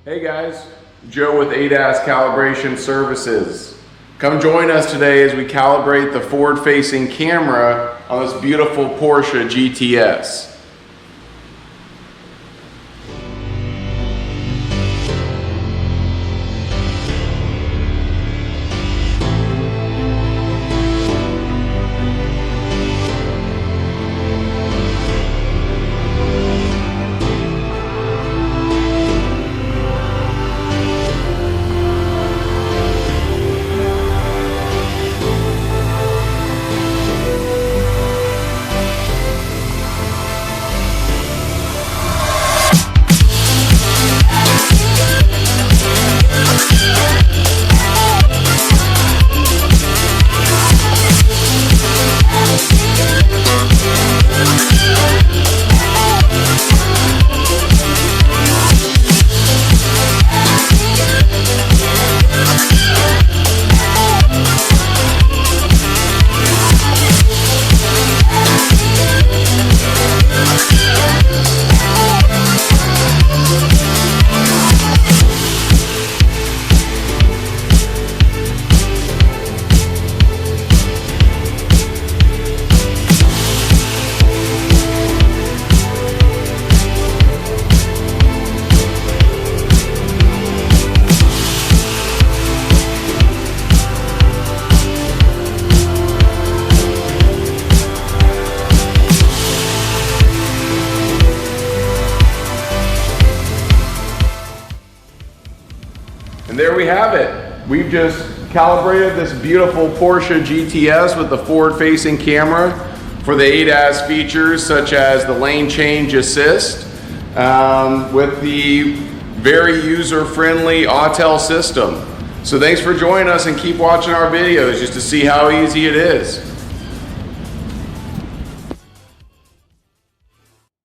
Hey guys, Joe with ADAS Calibration Services. Come join us today as we calibrate the forward-facing camera on this beautiful Porsche GTS. And there we have it. We've just calibrated this beautiful Porsche GTS with the forward-facing camera for the ADAS features such as the lane change assist with the very user-friendly Autel system. So thanks for joining us and keep watching our videos just to see how easy it is.